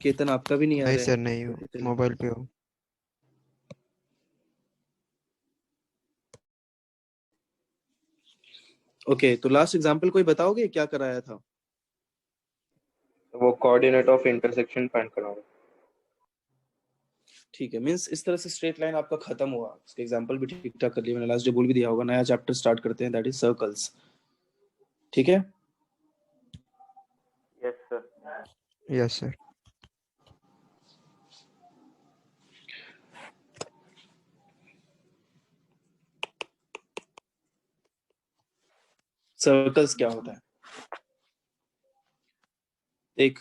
केतन आपका भी नहीं आ नहीं रहा सर, है? नहीं हो, चलो। मोबाइल पे हो। ओके, तो लास्ट एग्जांपल कोई बताओगे क्या कराया था? वो कोऑर्डिनेट ऑफ इंटरसेक्शन फाइंड करना। ठीक है, मींस इस तरह से स्ट्रेट लाइन आपका खत्म हुआ। इसके एग्जांपल भी ठीक ठाक कर लिए मैंने, लास्ट डे बोल भी दिया होगा। नया चैप्टर स्टार्ट करते हैं, दैट इज सर्कल्स। ठीक है। Yes sir. Yes sir. Circles क्या होता है? एक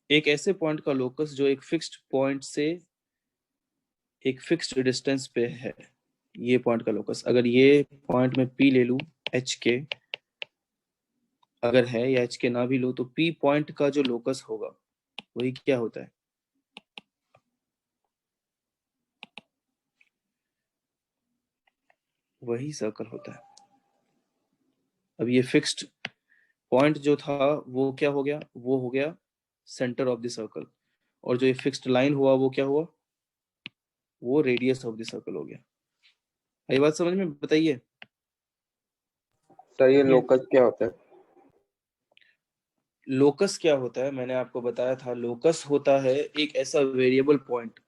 एक ऐसे पॉइंट का लोकस जो एक फिक्स्ड पॉइंट से एक फिक्स्ड डिस्टेंस पे है, ये पॉइंट का लोकस। अगर ये पॉइंट में P ले लूं, एच के अगर है, या एच के ना भी लो, तो P पॉइंट का जो लोकस होगा वही क्या होता है? वही सर्कल होता है। अब ये फिक्स्ड पॉइंट जो था वो क्या हो गया? वो हो गया सेंटर ऑफ द सर्कल। और जो ये फिक्स्ड लाइन हुआ वो क्या हुआ? वो रेडियस ऑफ द सर्कल हो गया। ये बात समझ में? बताइए। सर ये लोकस क्या होता है? लोकस क्या होता है मैंने आपको बताया था। लोकस होता है एक ऐसा वेरिएबल पॉइंट,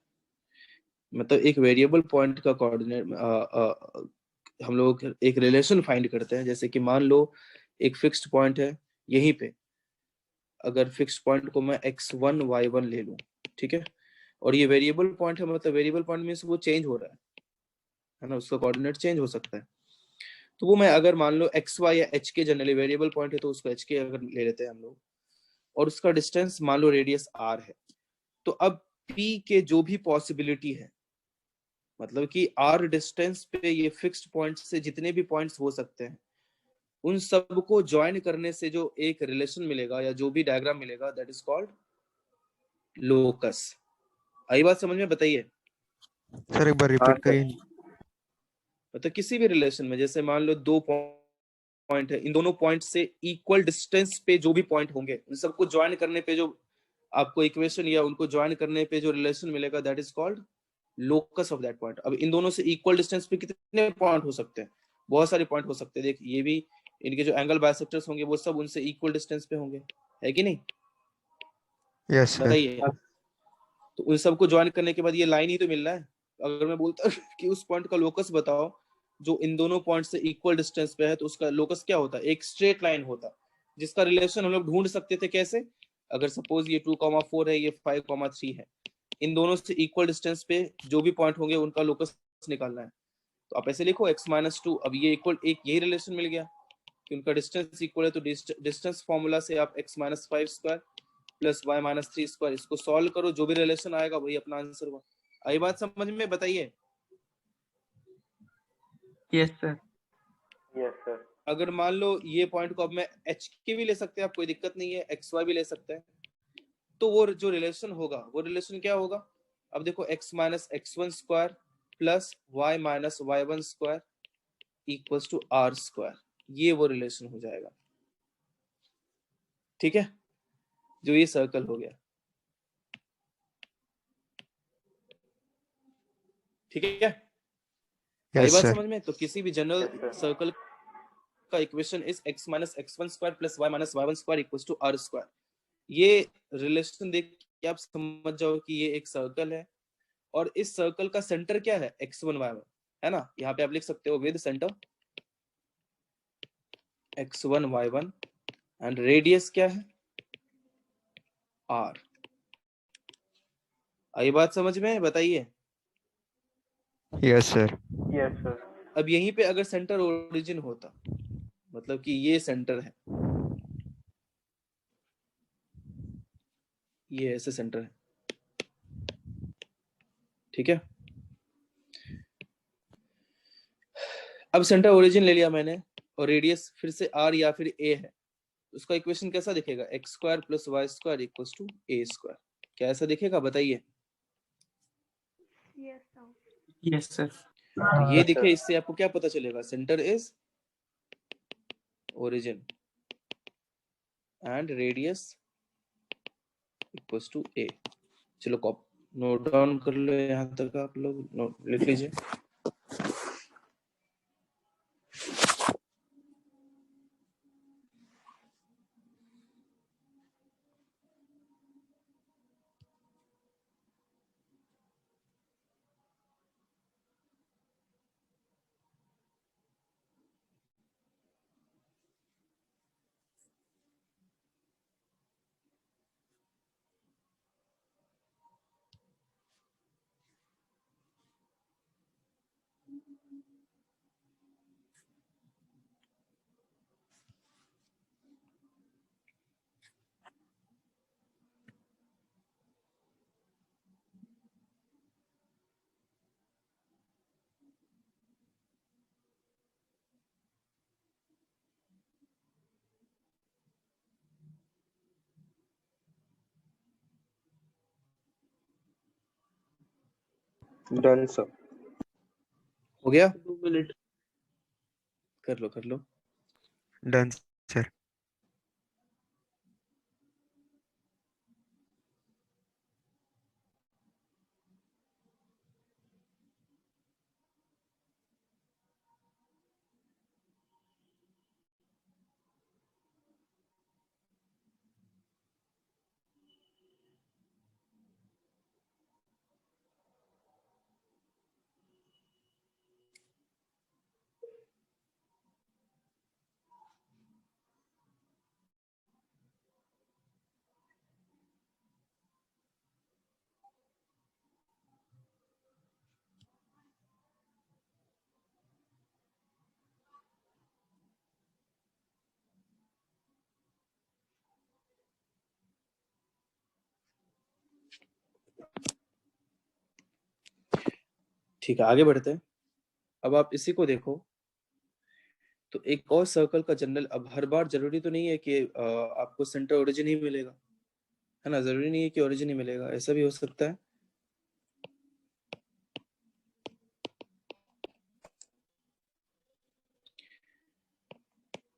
मतलब एक वेरिएबल पॉइंट का कोऑर्डिनेट। हम लोग एक रिलेशन फाइंड करते हैं। जैसे कि मान लो एक फिक्स्ड पॉइंट है यहीं पे। अगर फिक्स्ड पॉइंट को मैं x1 y1 ले लूं, ठीक है, और ये वेरिएबल पॉइंट है, मतलब वेरिएबल पॉइंट मींस वो चेंज हो रहा है ना, उसका कोऑर्डिनेट चेंज हो सकता है। तो वो मैं अगर मान लो एक्स वाई या एच के, जनरली वेरिएबल पॉइंट है तो उसको एच के अगर ले लेते हैं हम लोग, और उसका डिस्टेंस मान लो रेडियस आर है, तो अब पी के जो भी पॉसिबिलिटी है, मतलब कि आर डिस्टेंस पे ये फिक्स्ड पॉइंट से जितने भी पॉइंट्स हो सकते हैं, उन सबको ज्वाइन करने से जो एक रिलेशन मिलेगा या जो भी डायग्राम मिलेगा, दैट इज कॉल्ड लोकस। आई बात समझ में? बताइए। सर एक बार हाँ रिपीट सर। करिए। मतलब किसी भी रिलेशन में, जैसे मान लो दो पॉइंट है, इन दोनों पॉइंट से इक्वल डिस्टेंस पे जो भी पॉइंट होंगे, उन सबको ज्वाइन करने पे जो आपको इक्वेशन या उनको ज्वाइन करने पे जो रिलेशन मिलेगा, that is called locus of that point. अब इन दोनों से इक्वल डिस्टेंस पे कितने पॉइंट हो सकते हैं? बहुत सारे पॉइंट हो सकते हैं। देख, ये भी, इनके जो एंगल बाइसेक्टर्स होंगे वो सब उनसे इक्वल डिस्टेंस पे होंगे, है कि नहीं? Yes sir. बताइए। तो उन सबको ज्वाइन करने के बाद ये लाइन ही तो मिल रहा है। अगर मैं बोलता कि उस पॉइंट का लोकस बताओ जो इन दोनों पॉइंट से इक्वल डिस्टेंस पे है, तो उसका लोकस क्या होता? एक स्ट्रेट लाइन होता, जिसका रिलेशन हम लोग ढूंढ सकते थे। कैसे? अगर सपोज ये 2,4 है, ये 5,3 है, इन दोनों से इक्वल डिस्टेंस पे जो भी पॉइंट होंगे उनका लोकस निकालना है। तो आप ऐसे लिखो x-2। अब ये इक्वल, एक यही रिलेशन मिल गया कि उनका डिस्टेंस इक्वल है, तो डिस्टेंस फॉर्मूला से आप x-5² प्लस y-3², इसको सॉल्व करो, जो भी रिलेशन आएगा वही अपना आंसर हुआ। आई बात समझ में? बताइए। Yes sir. Yes sir. अगर मान लो ये पॉइंट को अब मैं एच के भी ले सकते हैं, आप, कोई दिक्कत नहीं है, एक्स वाई भी ले सकते हैं, तो वो जो रिलेशन होगा वो रिलेशन क्या होगा? अब देखो, x-x1² plus y-y1² equals to r², ये वो रिलेशन हो जाएगा। ठीक है, जो ये सर्कल हो गया। ठीक है, आई यस बात सर। समझ में? तो किसी भी जनरल सर्कल का equation is x-x1² plus y-y1² equals to r²। ये रिलेशन देख के आप समझ जाओ कि ये एक सर्कल है, और इस सर्कल का सेंटर क्या है? x1 y1, है ना? यहाँ पे आप लिख सकते हो with centre x1 y1, and radius क्या है? r। आई बात समझ में? बताइए। Yes sir. Yes sir. अब यहीं पे अगर सेंटर ओरिजिन होता, मतलब कि ये सेंटर है, ये ऐसे सेंटर है, ठीक है। अब सेंटर ओरिजिन ले लिया मैंने, और रेडियस फिर से r या फिर a है, उसका इक्वेशन कैसा दिखेगा? x² plus y² equals to a²। क्या ऐसा दिखेगा? बताइए। Yes sir. तो ये दिखे, इससे आपको क्या पता चलेगा? Centre is origin and radius equals to a। चलो नोट डाउन कर लो, यहाँ तक आप लोग नोट लिख लीजिए। Done sir. हो गया? 2 मिनट। कर लो कर लो। Done sir. ठीक है, आगे बढ़ते हैं। अब आप इसी को देखो, तो एक और सर्कल का जनरल, अब हर बार जरूरी तो नहीं है कि आपको सेंटर ओरिजिन ही मिलेगा, है ना, जरूरी नहीं है कि ओरिजिन ही मिलेगा, ऐसा भी हो सकता है।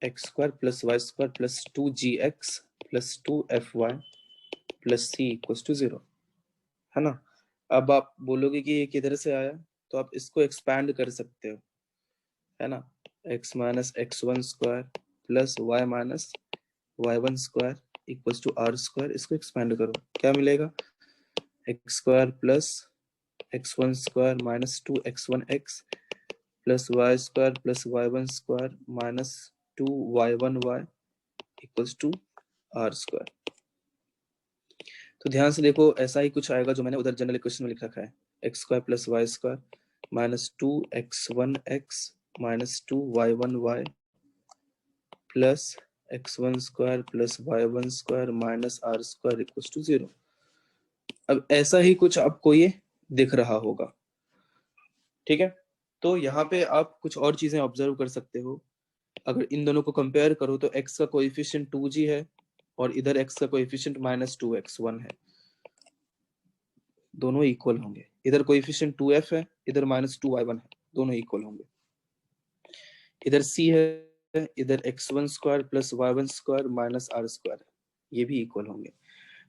X square plus y square plus 2gx plus 2fy plus c equal to 0, है ना। अब आप बोलोगे कि ये किधर से आया, तो आप इसको एक्सपैंड कर सकते हो, है ना। x minus x one square plus y minus y one square equal to r square, इसको एक्सपैंड करो, क्या मिलेगा, x square plus x one square minus 2x1x plus y square plus y one square minus 2y1y equals to r square. तो ध्यान से देखो, ऐसा ही कुछ आएगा जो मैंने उधर जनरल इक्वेशन में लिख रखा है, x square plus y square minus 2x1x minus 2y1y plus x1 square plus y1 square minus r square equals to 0। अब ऐसा ही कुछ आपको ये दिख रहा होगा, ठीक है। तो यहाँ पे आप कुछ और चीजें ऑब्जर्व कर सकते हो। अगर इन दोनों को कंपेयर करो तो x का कोएफिशिएंट 2g है और इधर x का कोएफिशिएंट माइनस 2x1 है, दोनों इक्वल होंगे। इधर कोएफिशिएंट 2f है, इधर माइनस 2y1 है, दोनों इक्वल होंगे। इधर c है, इधर x1 square plus y1 square minus r square है, ये भी इक्वल होंगे।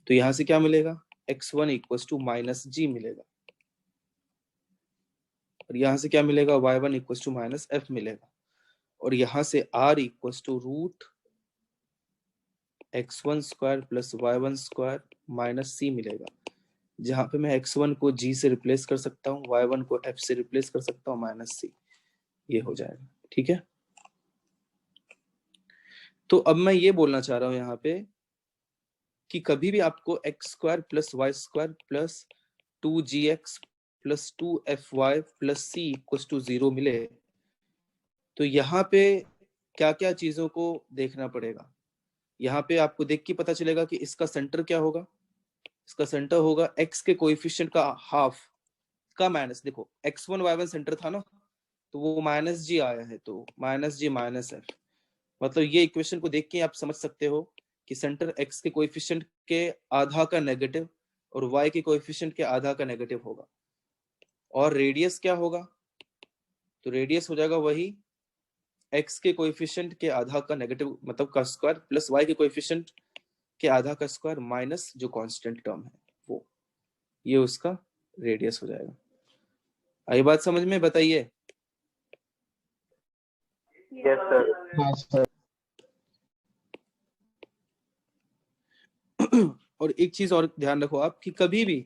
तो यहाँ से क्या मिलेगा, x1 equals to minus g मिलेगा, और यहाँ से क्या मिलेगा, y1 equals to minus f मिलेगा, और यहाँ से r equals to root x1 square plus y1 square minus c मिलेगा, जहां पे मैं x1 को g से रिप्लेस कर सकता हूँ, y1 को f से रिप्लेस कर सकता हूँ माइनस c, ये हो जाएगा, ठीक है। तो अब मैं ये बोलना चाह रहा हूँ यहाँ पे कि कभी भी आपको x square plus y square plus 2gx plus 2fy plus c equals to 0 मिले, तो यहाँ पे क्या क्या चीजों को देखना पड़ेगा। यहाँ पे आपको देख के पता चलेगा कि इसका सेंटर क्या होगा, इसका सेंटर होगा x के कोएफिशिएंट का हाफ का माइनस, देखो x1 y1 सेंटर था ना, तो वो माइनस जी आया है, तो माइनस जी माइनस एफ, मतलब ये इक्वेशन को देख के आप समझ सकते हो कि सेंटर x के कोएफिशिएंट के आधा का नेगेटिव और y के कोएफिशिएंट के आधा का नेगेटिव होगा। और रेडियस क्या होगा, तो रेडियस हो जाएगा वही x के कोएफिशिएंट के आधा का नेगेटिव मतलब का स्क्वायर प्लस y के कोएफिशिएंट के आधा का स्क्वायर माइनस जो कांस्टेंट टर्म है वो। ये उसका रेडियस हो जाएगा। आई बात समझ में? बताइए। Yes sir. हाँ सर। और एक चीज और ध्यान रखो आप कि कभी भी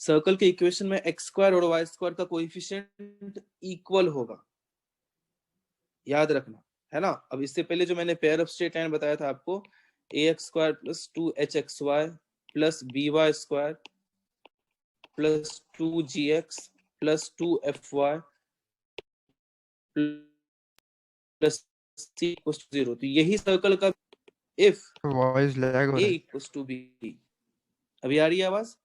सर्कल के इक्वेशन में एक्स स्क्वायर और वाई स्क्वायर का कोएफिशिएंट इक्वल होगा, याद रखना, है ना। अब इससे पहले जो मैंने पेयर ऑफ स्ट्रेट लाइन बताया था आपको, a x square plus 2hxy plus by square plus 2gx plus 2fy plus c equals to 0, तो यही सर्कल का इफ वॉइस लैग हो a रहा है। Equals to b। अभी आ रही है आवाज?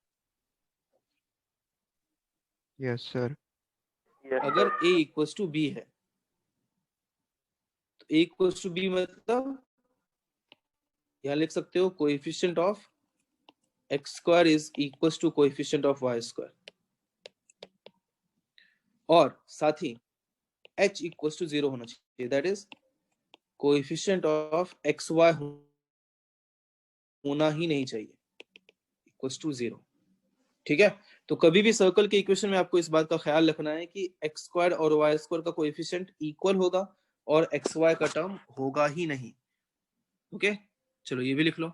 Yes sir. यस अगर sir. a equals to b है तो a इक्वल्स टू b मतलब यहाँ लिख सकते हो coefficient of x square is equals to coefficient of y square, और साथ ही h इक्वल्स टू 0 होना चाहिए, that is coefficient of x y होना ही नहीं चाहिए इक्वल्स टू 0। ठीक है, तो कभी भी सर्कल के इक्वेशन में आपको इस बात का ख्याल रखना है कि एक्स स्क्वायर और वाई स्क्वायर का कोएफिशिएंट इक्वल होगा और एक्स वाई का टर्म होगा ही नहीं। ओके, चलो ये भी लिख लो।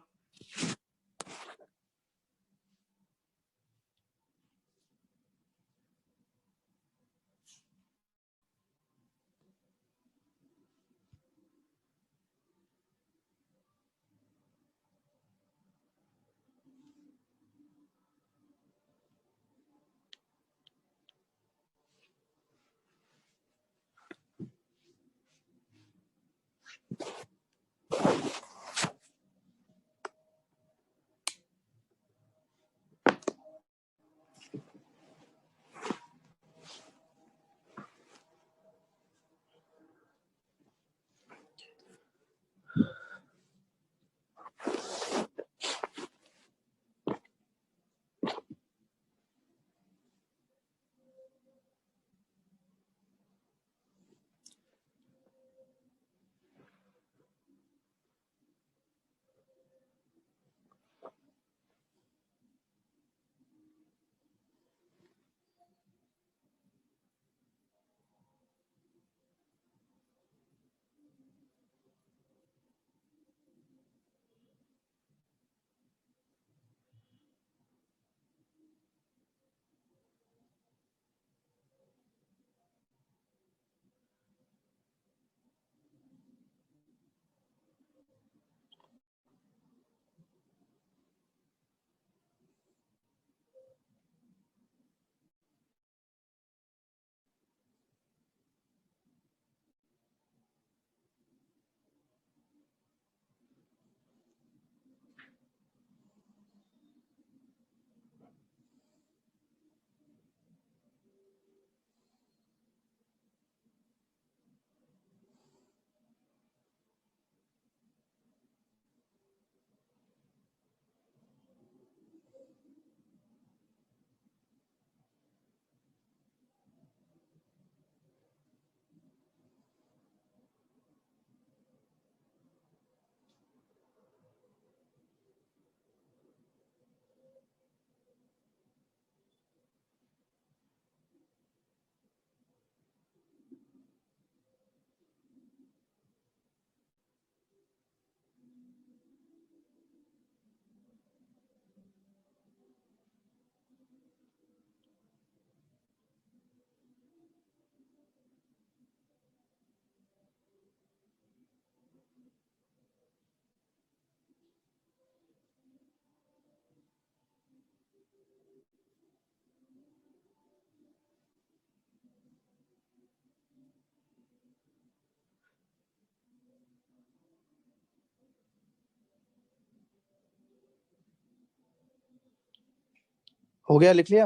हो गया, लिख लिया?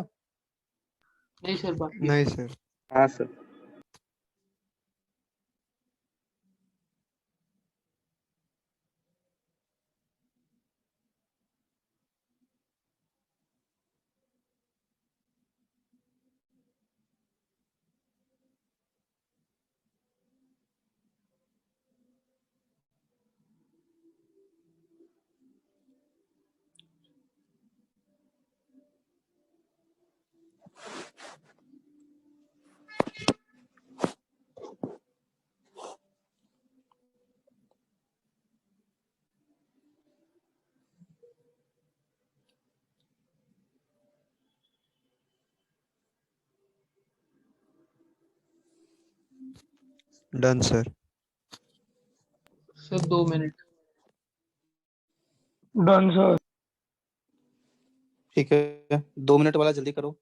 नहीं सर, बाकी नहीं सर। हाँ sir. Done, sir. Sir 2 minute. Done, sir. ठीक है, 2 मिनट वाला जल्दी करो।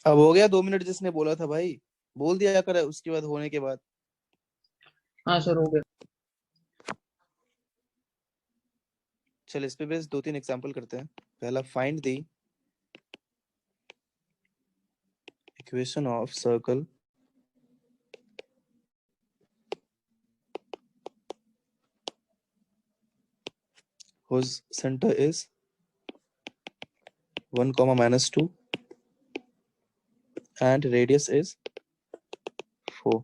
अब हो गया 2 मिनट जिसने बोला था भाई, बोल दिया कर उसके बाद होने के बाद। हाँ सर हो गया। चल इस पे बेस 2-3 एग्जांपल करते हैं। पहला, find the equation of circle whose center is 1, -2 and radius is 4.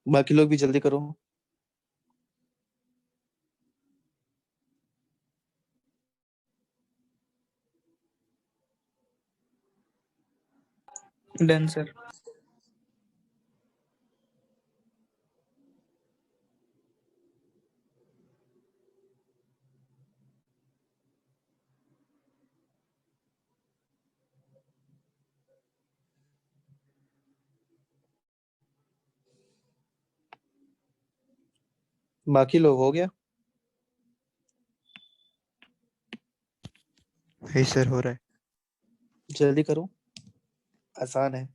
बाकी लोग भी जल्दी करो। Done sir. बाकी लोग हो गया? Hey, sir, हो रहा है। जल्दी करो, आसान है।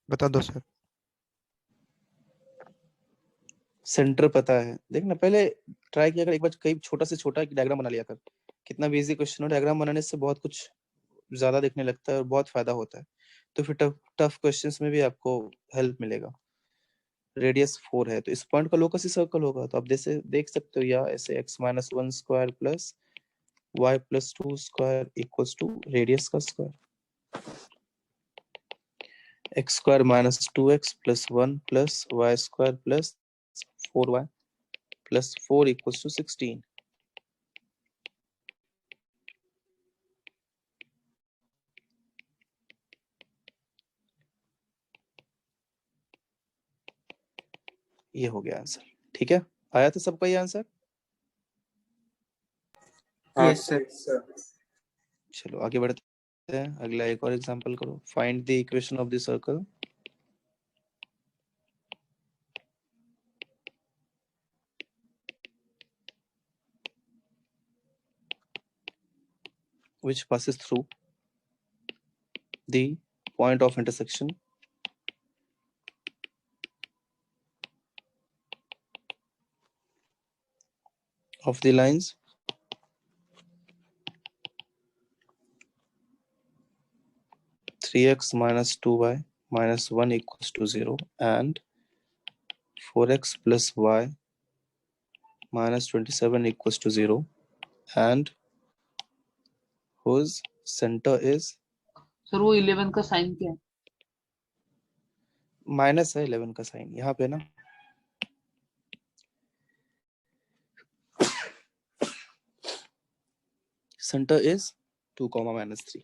बता दो सर। सेंटर पता है, देखना पहले ट्राई किया कर एक बार, कई छोटा से छोटा एक डायग्राम बना लिया कर। कितना भी इजी क्वेश्चन हो, डायग्राम बनाने से बहुत कुछ ज्यादा दिखने लगता है और बहुत फायदा होता है। तो फिर टफ टफ क्वेश्चंस में भी आपको हेल्प मिलेगा। रेडियस 4 है तो इस पॉइंट का लोकस ही सर्कल होगा। तो आप जैसे देख सकते हो, या ऐसे x-1 स्क्वायर प्लस y प्लस 2 स्क्वायर इक्वल्स टू रेडियस का square. x square minus 2x plus 1 plus y square plus 4y plus 4 equals to 16। ये हो गया आंसर। ठीक है, आया था सबका ये आंसर? Yes sir. चलो आगे बढ़ते करते हैं, अगला एक और एग्जांपल करो। Find the equation of the circle. which passes through the point of intersection of the lines 3x minus 2y minus 1 equals to 0 and 4x plus y minus 27 equals to 0 and whose center is sir वो 11 का sign क्या है? Minus है 11 का sign यहाँ पे ना। center is 2 comma minus 3।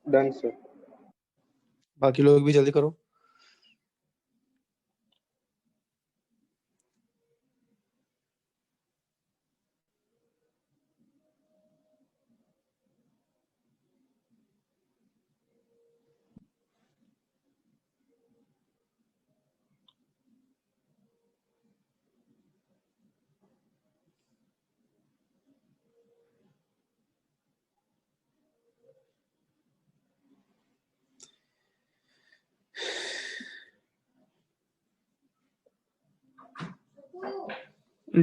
Done, sir. बाकी लोग भी जल्दी करो।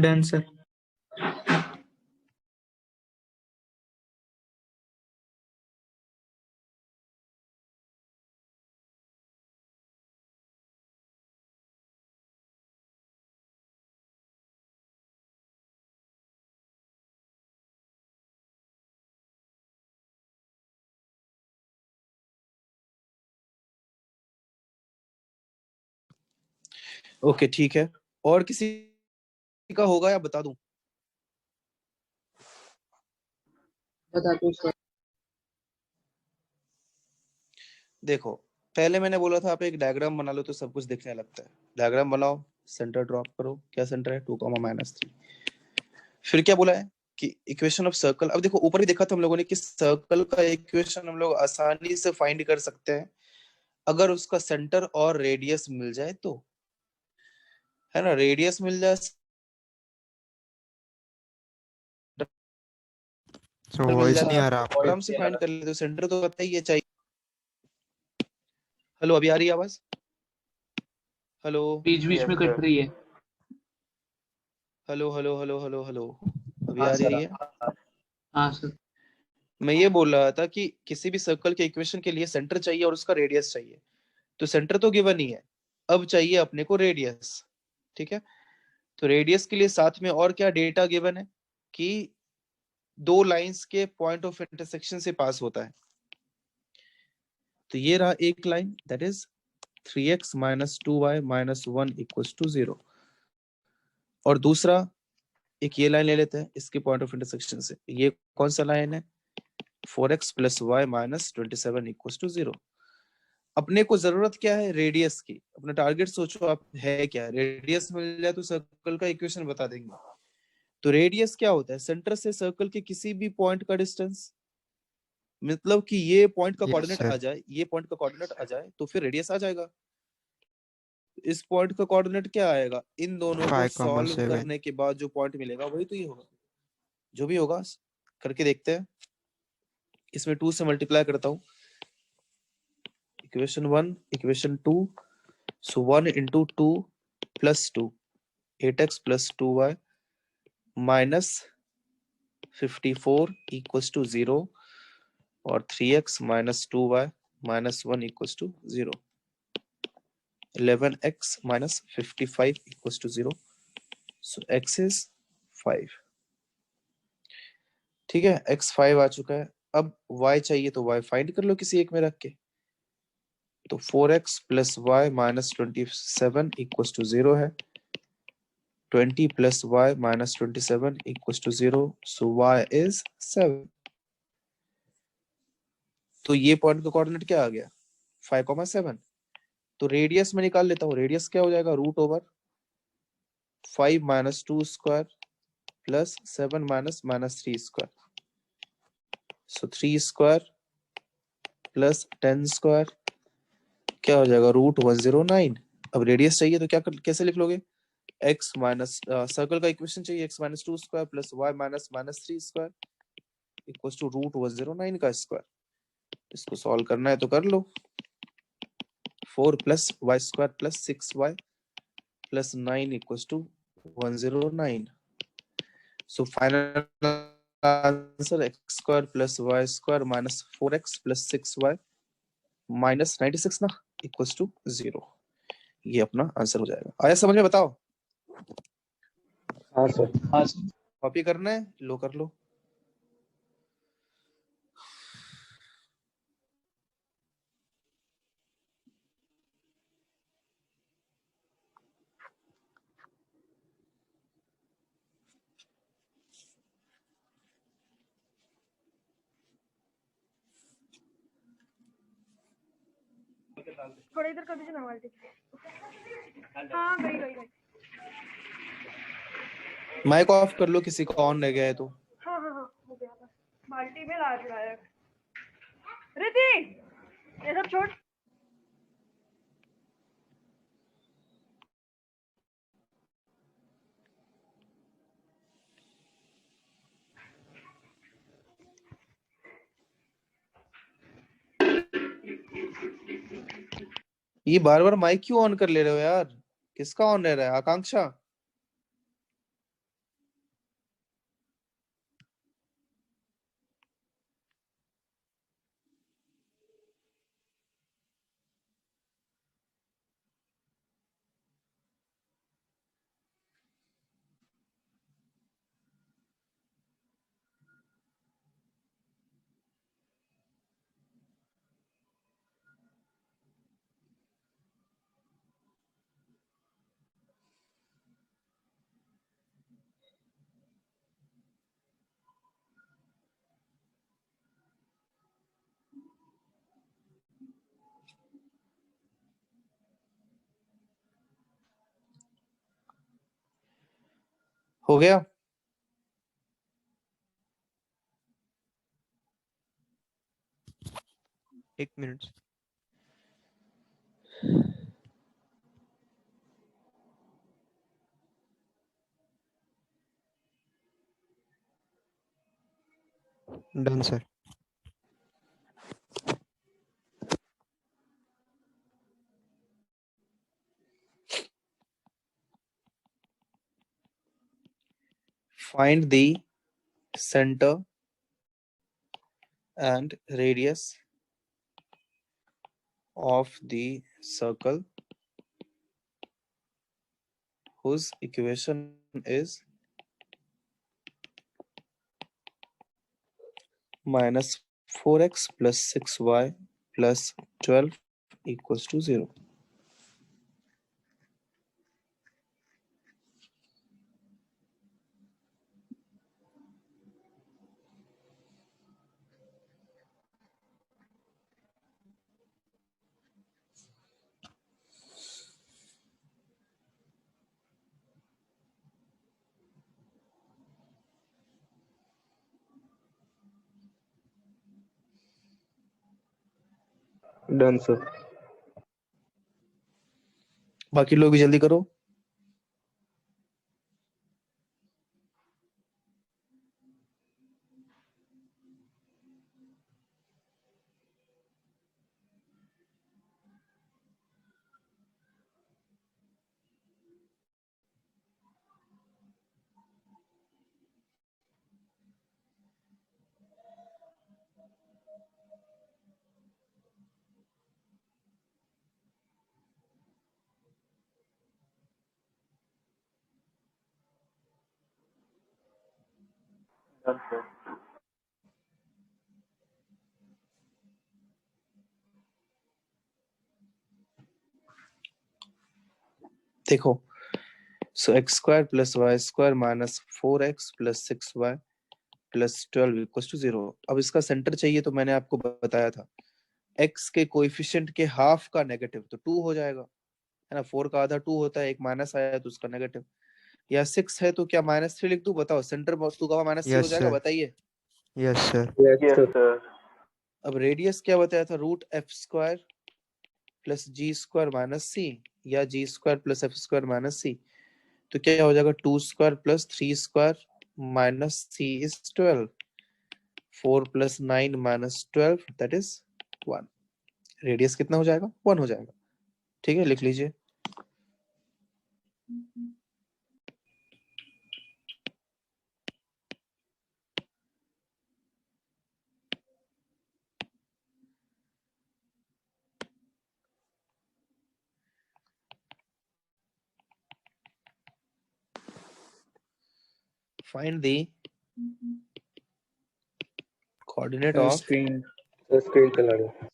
Done, sir. ओके ठीक है, और किसी का होगा या बता दूं? बता दो सर। देखो, पहले मैंने बोला था आप एक डायग्राम बना लो तो सब कुछ दिखने लगता है। डायग्राम बनाओ, सेंटर ड्रॉप करो। क्या सेंटर है? 2 माइनस 3। फिर क्या बोला है कि इक्वेशन ऑफ सर्कल। अब देखो ऊपर ही देखा था हम लोगों ने कि सर्कल का इक्वेशन हम लोग आसानी से फाइंड कर सकते हैं अगर उसका सेंटर और रेडियस मिल जाए तो, है ना। रेडियस मिल जाए, तो मिल वॉइस जाए, नहीं आ रहा आपका। आराम से फाइंड कर लेते हो। सेंटर तो पता ही है चाहिए। हेलो, अभी आ रही है आवाज? हेलो बीच बीच Yes, में sir. कट रही है। Hello hello hello hello hello, अभी हाँ आ सर। रही है? हाँ सर। मैं ये बोल रहा था कि किसी भी सर्कल के इक्वेशन के लिए सेंटर चाहिए और उसका रेडियस चाहिए। तो सेंटर तो गिवन ही है, अब चाहिए अपने को रेडियस। ठीक है, तो रेडियस के लिए साथ में और क्या डेटा गिवन है कि दो लाइंस के पॉइंट ऑफ इंटरसेक्शन से पास होता है। तो ये रहा एक line, that is 3x minus 2y minus 1 equals to 0। और दूसरा एक ये लाइन ले लेते हैं इसके पॉइंट ऑफ इंटरसेक्शन से। ये कौन सा लाइन है? 4x plus y minus 27 equals to 0। अपने को जरूरत क्या है? रेडियस की। अपना टारगेट सोचो आप है क्या? रेडियस मिल जाए तो सर्कल का इक्वेशन बता देंगे। तो रेडियस क्या होता है? सेंटर से सर्कल के किसी भी पॉइंट का डिस्टेंस। मतलब कि ये पॉइंट का Yes, कोऑर्डिनेट sir. आ जाए, ये पॉइंट का कोऑर्डिनेट आ जाए तो फिर रेडियस आ जाएगा। इस पॉइंट का कोऑर्डिनेट क्या आएगा? इन दोनों को 5,7 सॉल्व करने के बाद जो पॉइंट मिलेगा वही तो ये होगा। जो भी होगा करके देखते हैं। इसमें 2 से मल्टीप्लाई करता हूँ। Equation 1 equation 2, so 1 into 2 plus 2, 8x plus 2y minus 54 equals to 0 और 3x minus 2y minus 1 equals to 0। 11x minus 55 equals to 0, so x is 5। ठीक है, x 5 आ चुका है। अब y चाहिए तो y फाइंड कर लो किसी एक में रख के। तो 4x plus y minus 27 equals to 0 है। 20 plus y minus 27 equals to 0, so y is 7। तो ये पॉइंट का कोऑर्डिनेट क्या आ गया? 5,7। तो रेडियस में निकाल लेता हूँ। रेडियस क्या हो जाएगा? Root over 5 minus 2 square plus 7 minus 3 square, so 3 square plus 10 square क्या हो जाएगा? रूट 109। अब रेडियस चाहिए तो क्या कैसे लिख लोगे? x माइनस सर्कल का इक्वेशन चाहिए, x minus 2 square plus y minus 3 square equals to root 109 का स्क्वायर। इसको सॉल्व करना है तो कर लो। 4 plus y square plus 6y plus 9 equals to 109। So final answer x square plus y square minus 4x plus 6y minus 96 ना equals to 0। ये अपना answer हो जाएगा। आया समझ में? बताओ। हाँ सर। हाँ सर। कॉपी करना है? लो कर लो। थोड़ा इधर कर दीजिए ना बाल्टी। हाँ गई गई गई। माइक ऑफ कर लो किसी का ऑन रह गया है तो। हाँ हाँ हाँ हो गया बस। बाल्टी में ला चुराया। रिद्धि ये सब छोड़। ये बार बार माइक क्यों ऑन कर ले रहे हो यार? किसका ऑन रह रहा है? आकांक्षा? हो गया? एक minute. Done sir. Find the center and radius of the circle whose equation is minus 4x plus 6y plus 12 equals to 0। Done sir. बाकी लोग भी जल्दी करो। Done sir. देखो, so x square plus y square minus 4x plus 6y plus 12 equal to 0। अब इसका centre चाहिए, तो मैंने आपको बताया था x के कोएफिशिएंट के हाफ का नेगेटिव तो 2 हो जाएगा, है ना। 4 का आधा 2 होता है, एक माइनस आया तो उसका नेगेटिव। या 6 है तो क्या -3 लिख दूं? बताओ, सेंटर 2 का -3 हो यस जाएगा, सर, बताइए। Yes sir, yes yes sir. Sir. अब रेडियस क्या बताया था? Root f square plus g square minus c, या g square plus f square minus c. तो क्या हो जाएगा? 2 square plus 3 square minus c is 12। 4 plus 9 minus 12 that is 1। Radius कितना हो जाएगा? 1 हो जाएगा। ठीक है, लिख लीजिए। Find the coordinate of screen sir screen चला रहा।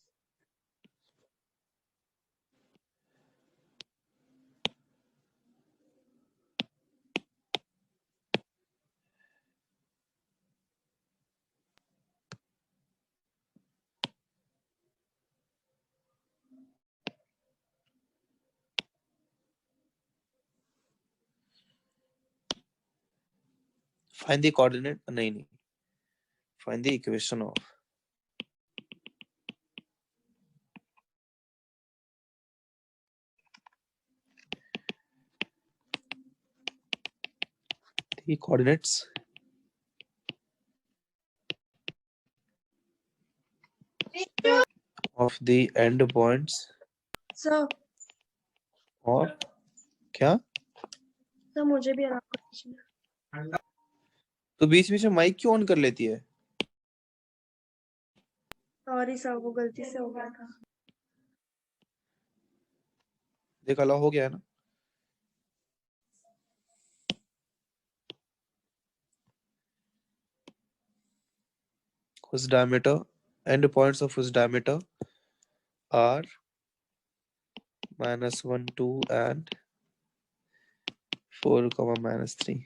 find the coordinate, नहीं, find the equation of the coordinates of the end points sir और क्या? सर मुझे भी अलाउ कर दीजिए। तो बीच बीच में माइक क्यों ऑन कर लेती है? सॉरी सर, वो गलती से हो गया था। देख, अलाउ हो गया है ना। whose diameter, end points of whose diameter are -1, 2 and 4, -3.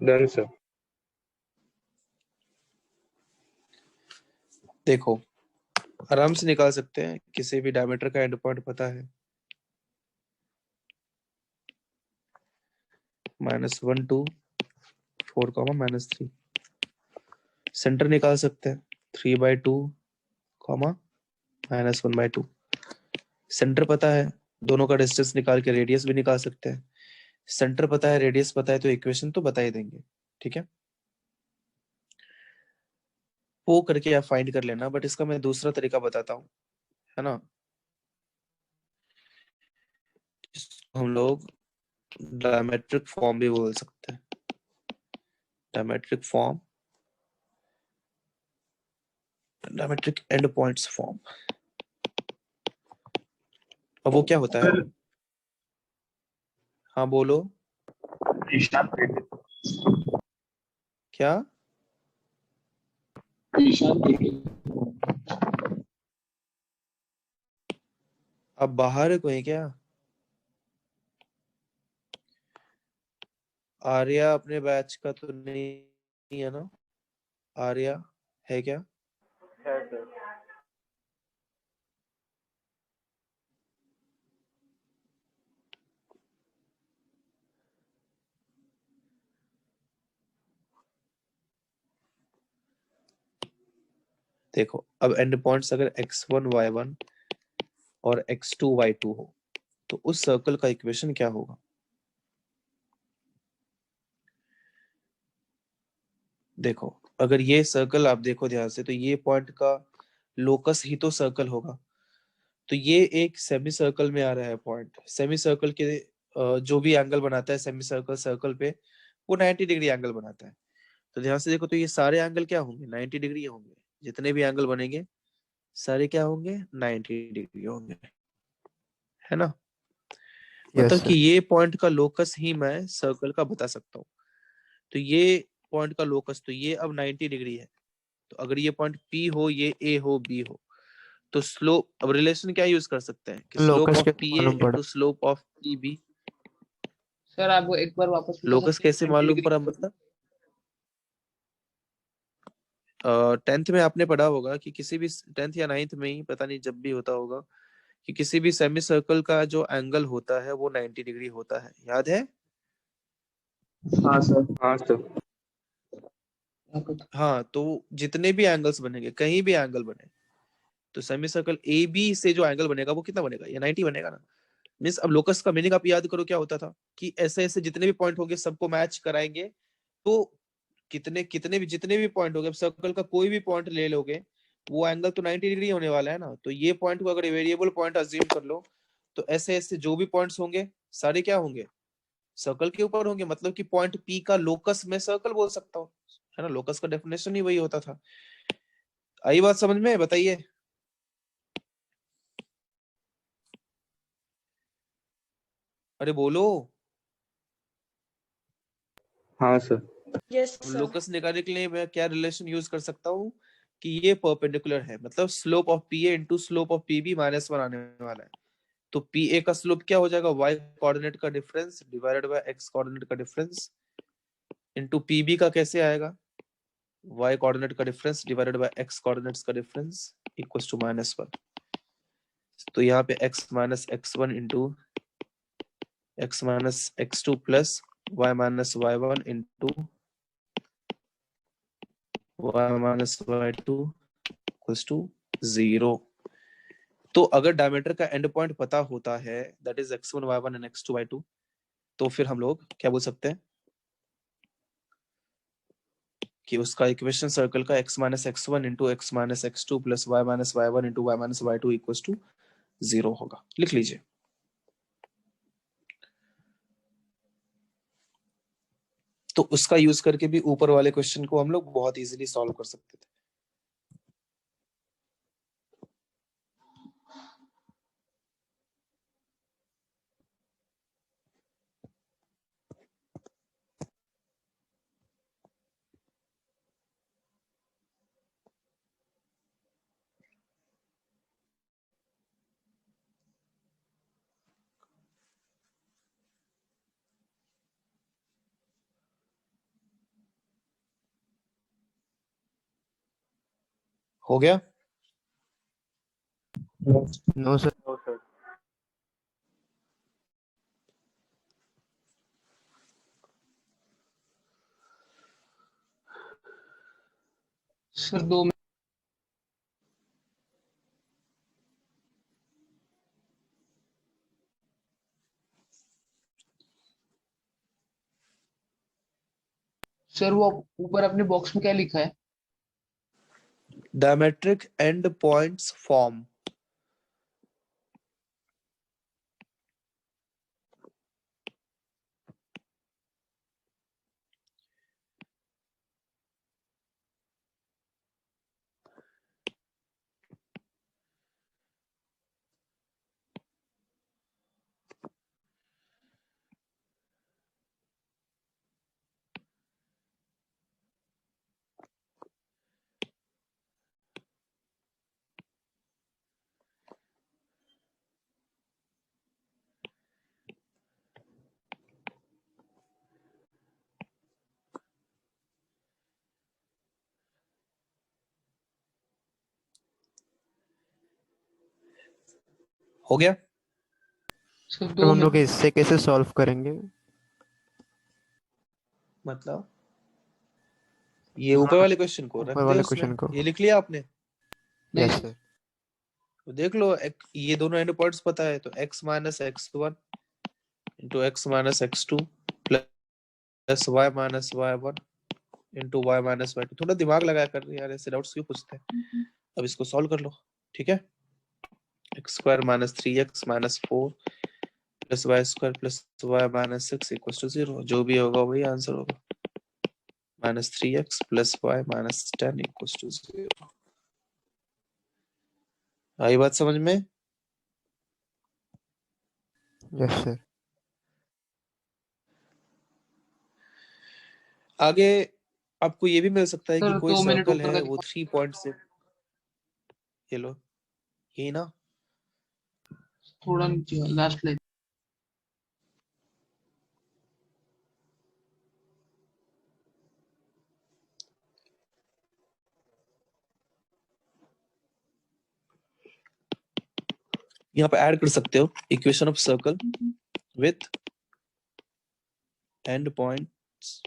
Done sir. देखो आराम से निकाल सकते हैं, किसी भी डायमीटर का एंड पॉइंट पता है, -1 2 4 -3। सेंटर निकाल सकते हैं 3/2 -1/2। सेंटर पता है, दोनों का डिस्टेंस निकाल के रेडियस भी निकाल सकते हैं। सेंटर पता है, रेडियस पता है, तो इक्वेशन तो बता ही देंगे। ठीक है, वो करके आप फाइंड कर लेना, बट इसका मैं दूसरा तरीका बताता हूँ, है ना। इसको हम लोग डायमेट्रिक फॉर्म भी बोल सकते हैं, diametric form, diametric end points form. अब वो क्या होता है, हाँ बोलो ईशान क्या। अब बाहर है कोई क्या? आर्या अपने बैच का तो नहीं है ना? आर्या है क्या? है सर। देखो अब एंड पॉइंट्स अगर x1 y1 और x2 y2 हो, तो उस सर्कल का इक्वेशन क्या होगा? देखो अगर ये सर्कल आप देखो ध्यान से, तो ये पॉइंट का लोकस ही तो सर्कल होगा। तो ये एक सेमी सर्कल में आ रहा है पॉइंट। सेमी सर्कल के जो भी एंगल बनाता है सेमी सर्कल सर्कल पे, वो 90 डिग्री एंगल बनाता है। तो ध्यान से देखो, तो ये सारे एंगल क्या होंगे? 90 डिग्री होंगे। जितने भी एंगल बनेंगे सारे क्या होंगे? 90 डिग्री होंगे, है ना। यस मतलब कि सर। ये पॉइंट का लोकस ही मैं सर्कल का बता सकता हूँ। तो ये पॉइंट का लोकस, तो ये अब 90 डिग्री है। तो अगर ये पॉइंट P हो, ये A हो, B हो, तो स्लोप, अब रिलेशन क्या यूज कर सकते हैं कि स्लोप लोकस ऑफ कैसे PA मालूम पड़ा? Into slope of PB। Sir आप वो एक बार वापस बता लोकस सकते हैं कैसे 90 मालूम डिग्री? पड़ा मतलब? 10th में आपने पढ़ा होगा कि किसी भी 10th या 9th में ही, पता नहीं जब भी होता होगा, कि किसी भी सेमी सर्कल का जो एंगल होता है वो 90 डिग्री होता है, याद है? हाँ सर। हाँ सर। हाँ, तो जितने भी एंगल्स बनेंगे, कहीं भी एंगल बने, तो सेमी सर्कल ए बी से जो एंगल बनेगा वो कितना बनेगा? ये 90 बनेगा ना। मीन्स अब लोकस का मीनिंग आप याद करो क्या होता था, कि ऐसे ऐसे जितने भी पॉइंट होंगे सबको मैच कराएंगे। तो कितने कितने भी जितने भी पॉइंट होंगे, अब सर्कल का कोई भी पॉइंट ले लोगे, वो एंगल तो 90 डिग्री होने वाला है ना। तो ये पॉइंट को अगर वेरिएबल पॉइंट अज्यूम कर लो, तो ऐसे ऐसे जो भी पॉइंट्स होंगे सारे क्या होंगे? सर्कल के ऊपर होंगे। मतलब कि पॉइंट पी का लोकस मैं सर्कल बोल सकता हूँ, है ना। लोकस का डेफिनेशन ही वही होता था। आई बात समझ में? बताइए। अरे बोलो। हाँ सर। यस अब सर। लोकस निकालने के लिए मैं क्या रिलेशन यूज कर सकता हूँ, कि ये परपेंडिकुलर है, मतलब slope of P A into slope of P B -1 आने वाला है। तो पी ए का स्लोप क्या हो जाएगा? वाई कोऑर्डिनेट का difference divided by x coordinate का डिफरेंस, इंटू पी बी का कैसे आएगा? वाई कोऑर्डिनेट का difference divided by x coordinates का डिफरेंस इक्वल्स टू -1। तो यहाँ पे x minus x1 into x minus x2 plus y minus y1 into y minus y2 equals to 0। तो अगर डायमीटर का एंड पॉइंट पता होता है, that is x1 y1 and x2 y2, तो फिर हम लोग क्या बोल सकते हैं कि उसका इक्वेशन सर्कल का x minus x1 into x minus x2 plus y minus y1 into y minus y2 equals to 0 होगा। लिख लीजिए। तो उसका यूज करके भी ऊपर वाले क्वेश्चन को हम लोग बहुत इजीली सॉल्व कर सकते थे। हो गया? No sir. No sir. Sir 2 minute. Sir वो ऊपर अपने बॉक्स में क्या लिखा है? Diametric end points form. हो गया? सर अब 2 हम लोग मिनट। इससे कैसे सॉल्व करेंगे? मतलब ये ऊपर वाले क्वेश्चन को रख ऊपर दे वाले उसमें। क्वेश्चन को। ये लिख लिया आपने? नहीं यस सर। सर। तो देख लो, ये दोनों एंड पॉइंट्स पता है, तो x minus x1 into x minus x2 plus y minus y1 into y minus y2। थोड़ा दिमाग लगाया कर यार, ऐसे डाउट्स क्यों पूछते हैं? अब इसको सॉल्व कर लो, ठीक है? X square minus 3x minus 4 plus y square plus y minus 6 equal to 0। जो भी होगा वही आंसर होगा। Minus 3x plus y minus 10 equal to 0। आई बात समझ में? Yes sir. आगे आपको ये भी मिल सकता है कि सर कोई 2 मिनट सर्कल ऊपर है, का वो 3 पॉइंट से, ये लो, ये ना, थोड़ा नीचे लास्ट लाइन। यहाँ पे ऐड कर सकते हो equation of circle with and points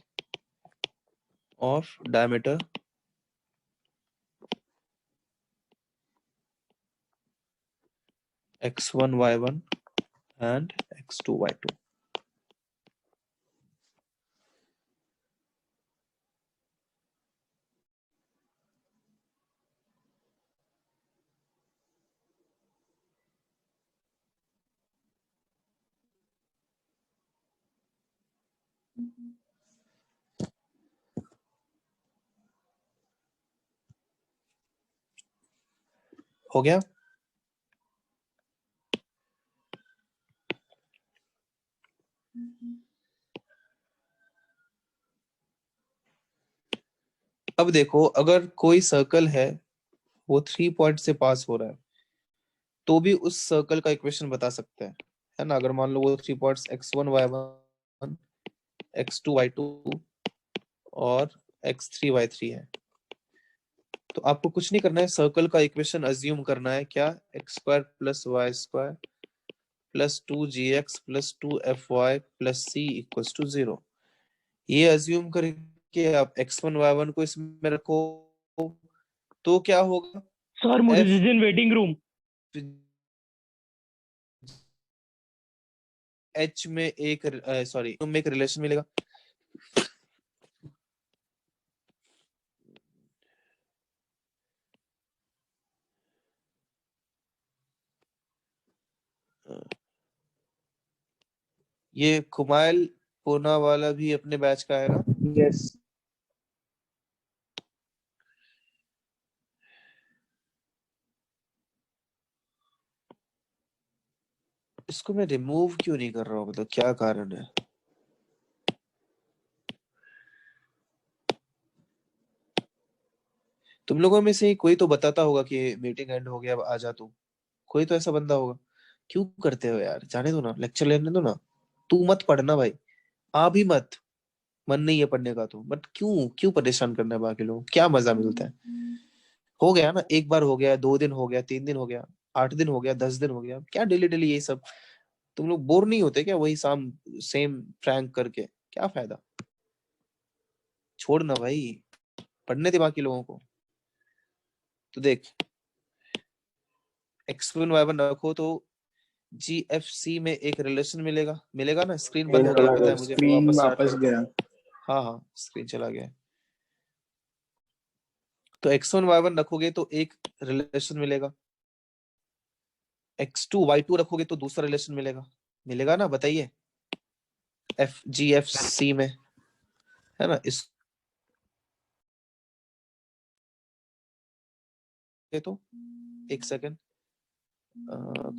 of diameter x1 y1 and x2 y2। हो गया? अब देखो, अगर कोई सर्कल है, वो 3 पॉइंट से पास हो रहा है, तो भी उस सर्कल का इक्वेशन बता सकते हैं, है ना? अगर मान लो वो 3 points x1 y1 x2 y2 और x3 y3 है, तो आपको कुछ नहीं करना है, सर्कल का इक्वेशन अज्यूम करना है। क्या? X square plus y square plus 2gx plus 2fy plus c equals to 0। ये अज्यूम करके आप x1 y1 को इसमें रखो, तो क्या होगा? Sir, Moses f is in waiting room. h में एक सॉरी में एक रिलेशन मिलेगा। ये कुमाइल पूना वाला भी अपने बैच का है ना? यस। इसको मैं रिमूव क्यों नहीं कर रहा हूँ, मतलब क्या कारण है? तुम लोगों में से कोई तो बताता होगा कि मीटिंग एंड हो गया, अब आ जा तू। कोई तो ऐसा बंदा होगा। क्यों करते हो यार? जाने दो ना, लेक्चर लेने दो ना। तू मत पढ़ना भाई, आ भी मत। मन नहीं है पढ़ने का तो, बट क्यों क्यों परेशान करना है बाकी लोग? क्या मजा मिलता है? हो गया ना, एक बार हो गया, 2 दिन हो गया, 3 दिन हो गया, 8 दिन हो गया, 10 दिन हो गया, क्या डेली डेली ये सब? तुम लोग बोर नहीं होते क्या वही साम सेम प्रैंक करके? क्या फायदा? छोड़ ना भाई, पढ़ने दे बाकी लोगों को। तो देख, x1 y1 रखो तो GFC में एक रिलेशन मिलेगा, मिलेगा ना? स्क्रीन बंद हो गया, पता है मुझे, मैं स्क्रीन वापस स्टार्ट वापस करता गया। हूँ। हाँ हाँ, स्क्रीन चला गया। तो x1 y1 रखोगे तो एक रिलेशन मिलेगा, x2 y2 रखोगे तो दूसरा रिलेशन मिलेगा, मिलेगा ना? बताइए, GFC में, है ना? इस तो एक सेकंड,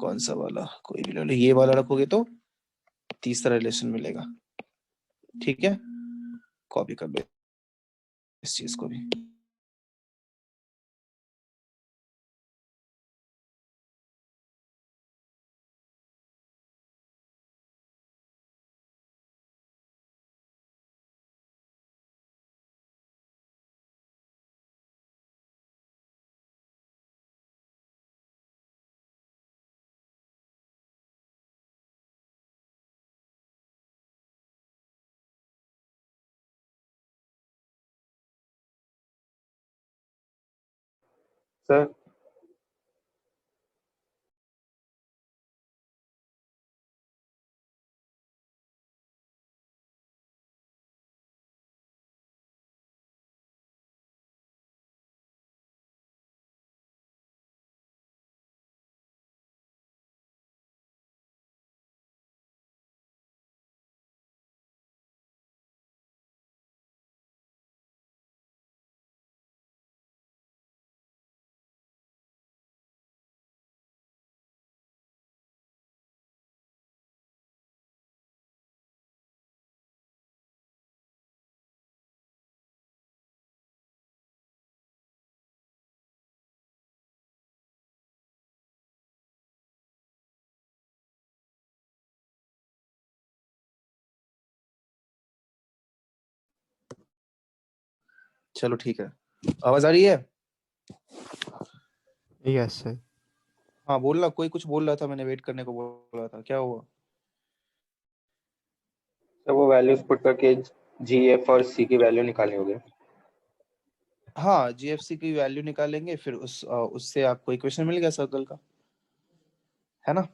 कौन सा वाला, कोई भी ले लो, ये वाला रखोगे तो तीसरा रिलेशन मिलेगा। ठीक है, कॉपी कर लो इस चीज को भी। सर चलो ठीक है, आवाज आ रही है? Yes sir. हाँ बोलना, कोई कुछ बोल रहा था, मैंने वेट करने को बोला था, क्या हुआ? सर वो वैल्यूज पुट करके GF और C की वैल्यू निकालनी होगी। हाँ, GFC की वैल्यू निकालेंगे, फिर उससे आपको इक्वेशन मिल गया सर्कल का, है ना?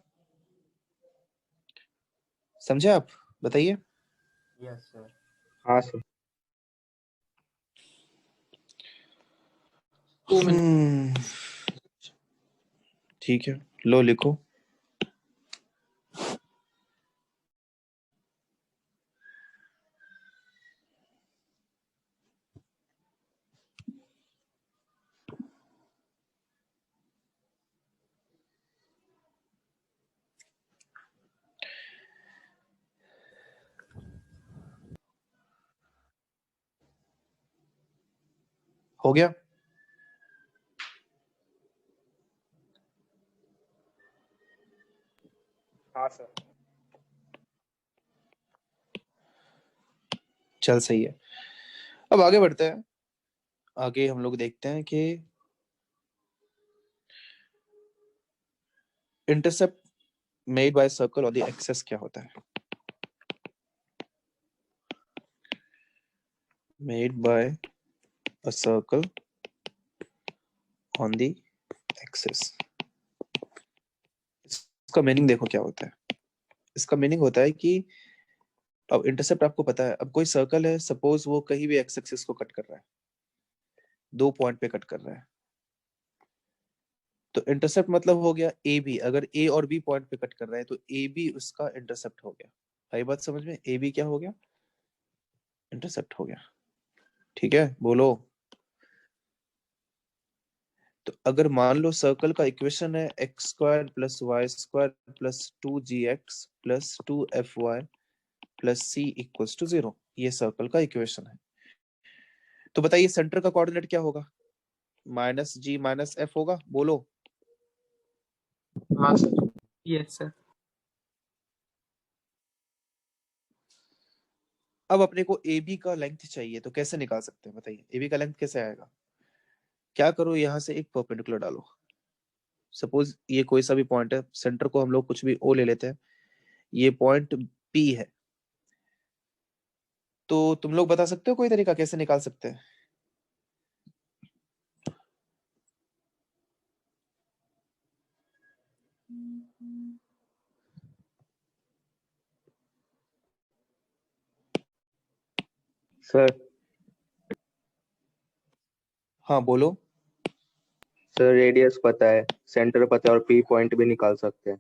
समझे आप? बताइए। Yes sir. हाँ सर। हम्म, ठीक है, लो लिखो। हो गया? हाँ सर। चल सही है, अब आगे बढ़ते हैं। आगे हम लोग देखते हैं कि intercept made by circle on the axes क्या होता है। Made by a circle on the axes, इसका मीनिंग देखो क्या होता है। इसका मीनिंग होता है कि अब इंटरसेप्ट आपको पता है, अब कोई सर्कल है, सपोज वो कहीं भी एक्स एक्सिस को कट कर रहा है, 2 पॉइंट पे कट कर रहा है, तो इंटरसेप्ट मतलब हो गया ए बी। अगर ए और बी पॉइंट पे कट कर रहा है तो ए बी उसका इंटरसेप्ट हो गया। भाई बात समझ में? ए बी क्या हो गया? इंटरसेप्ट हो गया। ठीक है, बोलो। तो अगर मान लो सर्कल का इक्वेशन है x² + y² + 2gx + 2fy + c = 0, ये सर्कल का इक्वेशन है। तो बताइए सेंटर का कोऑर्डिनेट क्या होगा? -g - f होगा, बोलो। हाँ सर। Yes sir. अब अपने को ए बी का लेंथ चाहिए, तो कैसे निकाल सकते हैं? बताइए, ए बी का लेंथ कैसे आएगा? क्या करो, यहाँ से एक परपेंडिकुलर डालो। सपोज ये कोई सा भी पॉइंट है, सेंटर को हम लोग कुछ भी ओ ले लेते हैं, ये पॉइंट पी है, तो तुम लोग बता सकते हो कोई तरीका कैसे निकाल सकते हैं? सर हाँ बोलो। सर रेडियस पता है, सेंटर पता है और पी पॉइंट भी निकाल सकते हैं,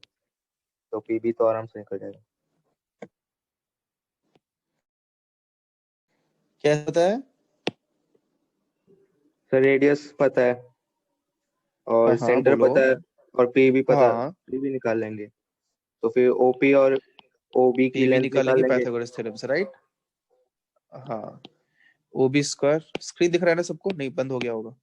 तो पी भी तो आराम से निकल जाएगा। क्या होता है? सर रेडियस पता है और हाँ हाँ सेंटर बोलो। पता है और पी भी पता, हाँ, पी भी निकाल लेंगे, तो फिर ओपी और ओबी की पी भी लेंथ निकाल निकाल लेंगे लेंगे। पाइथागोरस थ्योरम से, राइट? हाँ, ओ बी स्क्वायर। स्क्रीन दिख रहा है ना सबको? नहीं, बंद हो गया होगा,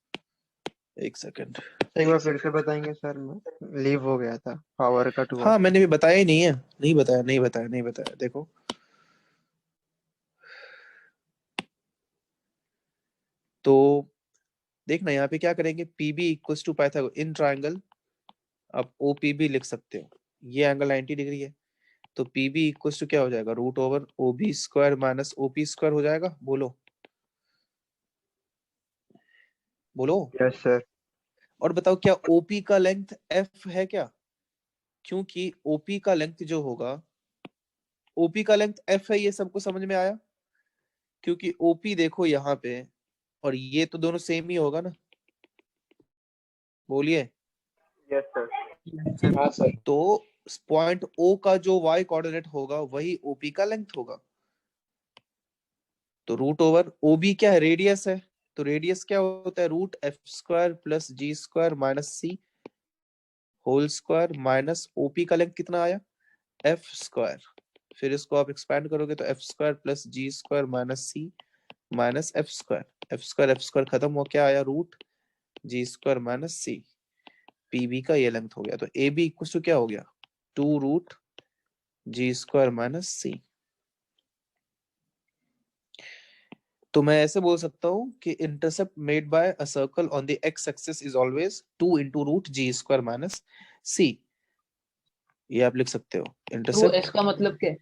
एक सेकंड। एक बार फिर से बताएंगे सर, मैं लीव हो गया था, पावर कट हुआ हाँ, था। मैंने भी बताया ही नहीं है, नहीं बताया, नहीं बताया, नहीं बताया। देखो, तो देखना यहाँ पे क्या करेंगे, P B equals to Pythagoras in triangle, आप ओ पी बी लिख सकते हो, ये एंगल 90 डिग्री है, तो पी बी इक्वल्स टू क्या हो जाएगा, root over O B square minus O P square हो जाएगा। बोलो बोलो। Yes sir. और बताओ, क्या ओपी का लेंथ एफ है क्या? क्योंकि ओपी का लेंथ जो होगा, ओपी का लेंथ एफ है, ये सबको समझ में आया? क्योंकि ओपी देखो यहाँ पे, और ये तो दोनों सेम ही होगा ना, बोलिए। Yes sir. सर। हाँ सर। तो पॉइंट ओ का जो वाई कोऑर्डिनेट होगा वही ओपी का लेंथ होगा, तो रूट ओवर ओबी क्या है, रेडियस है, तो रेडियस क्या होता है, root f square plus g square minus सी होल स्क्वायर माइनस ओपी का लेंथ कितना आया, एफ स्क्वायर, फिर इसको आप एक्सपैंड करोगे तो F square plus g square minus सी माइनस एफ स्क्वायर खत्म हो, क्या आया, रूट जी स्क्वायर माइनस सी। पीबी का ये लेंथ हो गया, तो ए बी इक्वल टू क्या हो गया, 2 root g square minus c. तो मैं ऐसे बोल सकता हूँ कि intercept made by a circle on the x axis is always 2 into root g square minus c. ये आप लिख सकते हो सर वो इंटरसेप्ट। एस का मतलब क्या है?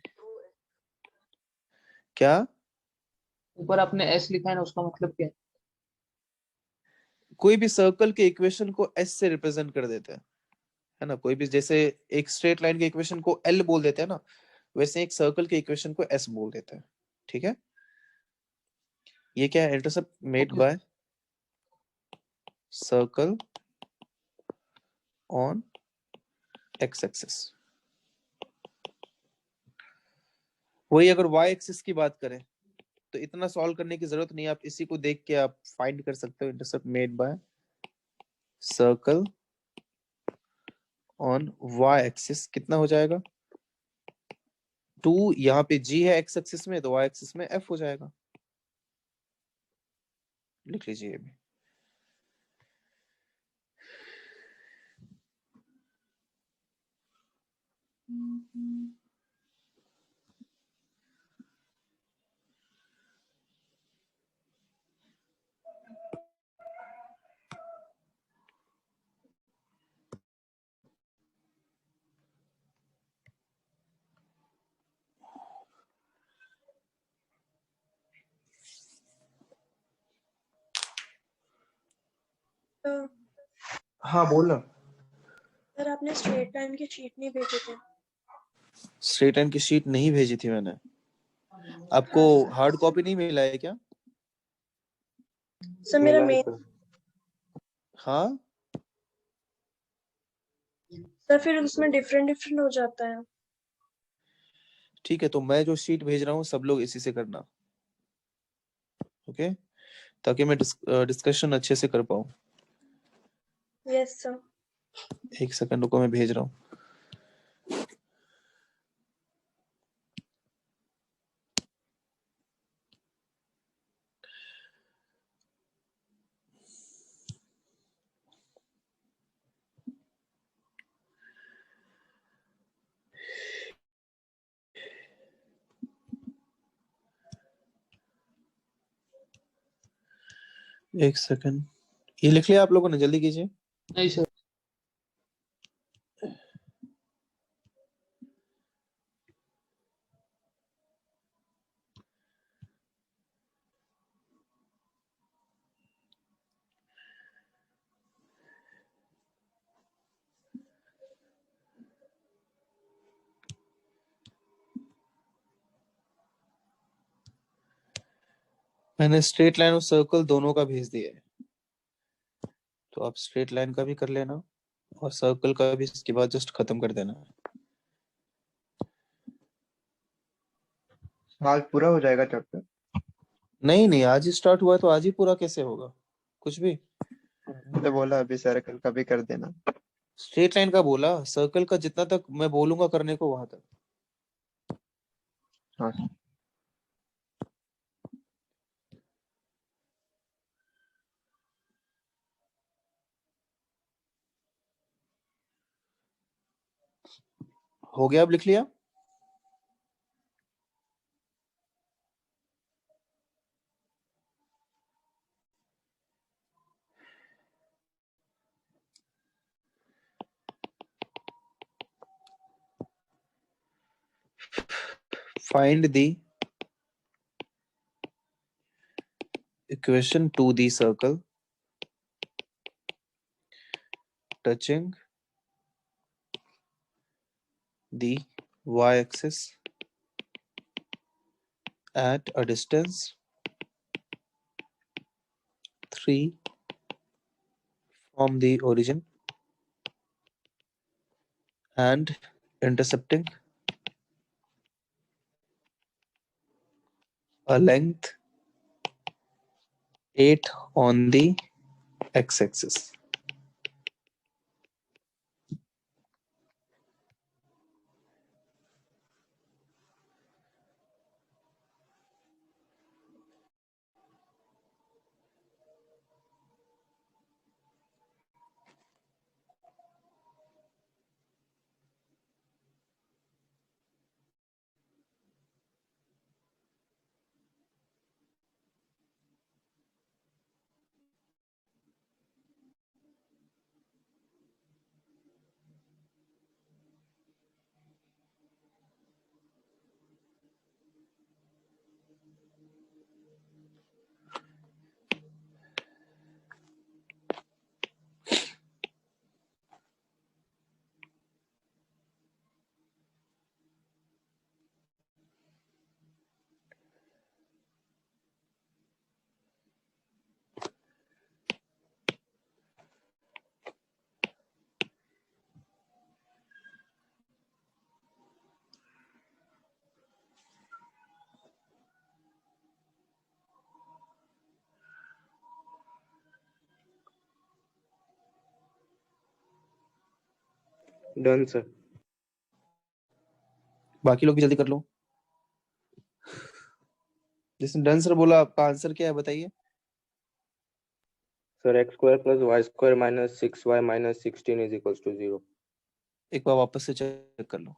क्या? ऊपर आपने एस लिखा है ना, उसका मतलब क्या है? कोई भी सर्कल के इक्वेशन को एस से रिप्रेजेंट कर देते हैं, है ना? कोई भी, जैसे एक स्ट्रेट लाइन के इक्वेशन को एल बोल देते हैं ना, वैसे एक सर्कल के इक्वेशन को एस बोल देते हैं, ठीक है? ये क्या है, intercept made okay. Bye circle on x axis. वही अगर वाई एक्सिस की बात करें तो इतना सॉल्व करने की जरूरत नहीं है, आप इसी को देख के आप फाइंड कर सकते हो, intercept made by circle on y axis कितना हो जाएगा, 2, यहाँ पे जी है एक्स एक्सिस में, तो वाई एक्सिस में एफ हो जाएगा, लिख लीजिए ये भी। तो हाँ बोल। सर आपने स्ट्रेट लाइन की शीट नहीं भेजे थे। स्ट्रेट लाइन की शीट नहीं भेजी थी मैंने आपको, हाँ सर। हार्ड कॉपी नहीं मिला है क्या? सर मेरा मिला है मेन, सर। हाँ, सर फिर उसमें डिफरेंट डिफरेंट हो जाता है। ठीक है, तो मैं जो शीट भेज रहा हूँ सब लोग इसी से करना, ओके, ताकि मैं डिस्कशन अच्छे से कर पाऊँ। Yes sir. एक सेकंड रुको, मैं भेज रहा हूँ। एक सेकंड। ये लिख लिया आप लोगों ने? जल्दी कीजिए। नहीं सर। मैंने स्ट्रेट लाइन और सर्कल दोनों का भेज दिया है, तो आप स्ट्रेट लाइन का भी कर लेना और सर्कल का भी इसके बाद जस्ट खत्म कर देना। आज पूरा हो जाएगा चैप्टर? नहीं नहीं, आज ही स्टार्ट हुआ है तो आज ही पूरा कैसे होगा? कुछ भी। तो बोला अभी सर्कल का भी कर देना। स्ट्रेट लाइन का बोला, सर्कल का जितना तक मैं बोलूंगा करने को वहां तक। हाँ। हो गया? अब लिख लिया? Find the equation to the circle touching the y-axis at a distance 3 from the origin and intercepting a length 8 on the x-axis. Done sir. बाकी लोग भी जल्दी कर लो। जिसने डन सर बोला, आपका आंसर क्या है बताइए? Sir x square plus y square minus 6y minus 16 is equals to 0। एक बार वापस से चेक कर लो।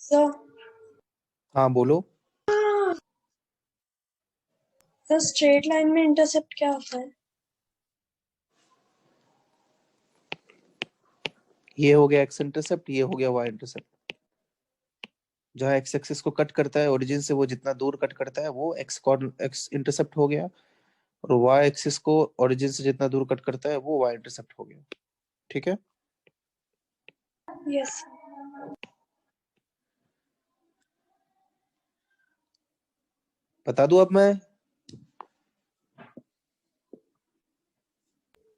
सर हाँ बोलो। सर स्ट्रेट लाइन में इंटरसेप्ट क्या होता है? ये हो गया एक्स इंटरसेप्ट, ये हो गया वाई इंटरसेप्ट। जहाँ एक्स एक्सिस को कट करता है ओरिजिन से, वो जितना दूर कट करता है वो एक्स इंटरसेप्ट हो गया, और वाई एक्सिस को ओरिजिन से जितना दूर कट करता है वो वाई इंटरसेप्ट हो गया। ठीक है? यस। बता दूं अब मैं?